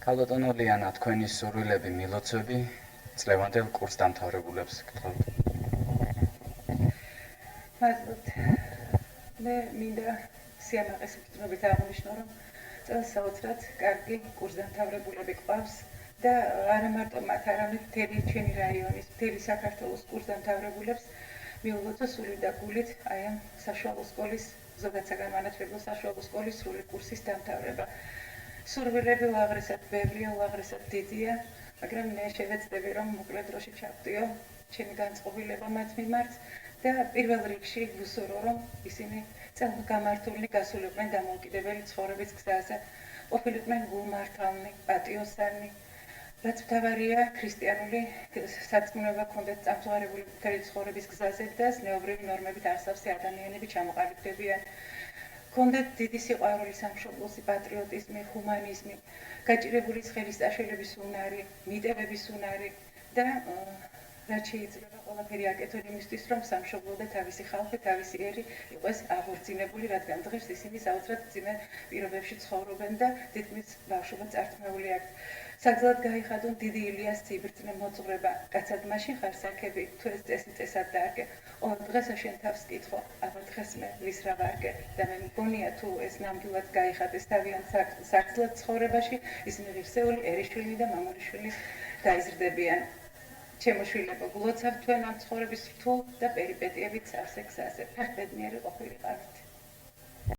ქალბატონო ლიანა, თქვენი სურვილები, მილოცვები წლევანდელ კურსს დამთავრებულებს გთხოვთ. მადლობთ. მე მინდა სიამაყის მტკივნობით აღნიშნო, რომ წელს საოცრად კარგი კურსდამთავრებულები გვყავს და არა მარტო მათ, არამედ მთელი ჩვენი რაიონის, მთელი საქართველოს კურსდამთავრებულებს მიულოცო სული და გულით აი ამ საშუალო სკოლის, ზოგადად საგანმანათლებლო საშუალო სკოლის სრული კურსის დამთავრება. სურვილები უაღრესად ბევრია, უაღრესად დიდია, მაგრამ მე შევეცდები, რომ მოკლე დროში ჩავტიო ჩემი განწყობილება მათ მიმართ და პირველ რიგში ვუსურო, რომ ისინი წარმოგამართულნი გასულიყვნენ დამოუკიდებელი ცხოვრების გზაზე, ყოფილიყვნენ გულმართავნი, პატიოსანი, რაც მთავარია ქრისტიანული სარწმუნება ჰქონდეთ წამსვარებული მთელი ცხოვრების გზაზე და ზნეობრივი ნორმებით არსავსი ადამიანები ჩამოყალიბდებიან. ჰქონდეთ დიდი სიყვარული სამშობლოსი, პატრიოტიზმი, ჰუმანიზმი, გაჭირებული ცხელის წაშლების უნარი, მიტევების უნარი და რაც შეიძლება ყველაფერი აკეთონ იმისთვის, რომ სამშობლო და თავისი ხალხი, თავისი ერი იყოს აღორძინებული, რადგან დღეს ისინი საოცრად მძიმე პირობებში ცხოვრობენ და თითქმის ბავშვობა წართმეული აქვთ. საგრძელად გაიხადონ დიდი ილიას ციბრძნე მოძღვრება, კაცად მაშინ ხარ საქები, თუ ეს წესი წესად დააგე. დღესა შენ თავს კითხო, აბა დღეს მე ვის რა ვარგე და მე მგონია თუ ეს ნამდვილად გაიხადეს თავიანთ საგრძელად ცხოვრებაში, ისინი ღირსეულიერიშვილი და მამულიშვილი დაიზრდებიან. ჩემო შვილებო, გულოცავთ თქვენ ამ ცხოვრების რთულ და პერიპეტიებით სავსე გზაზე, ფეხბედნიერი ყოფილიყავით.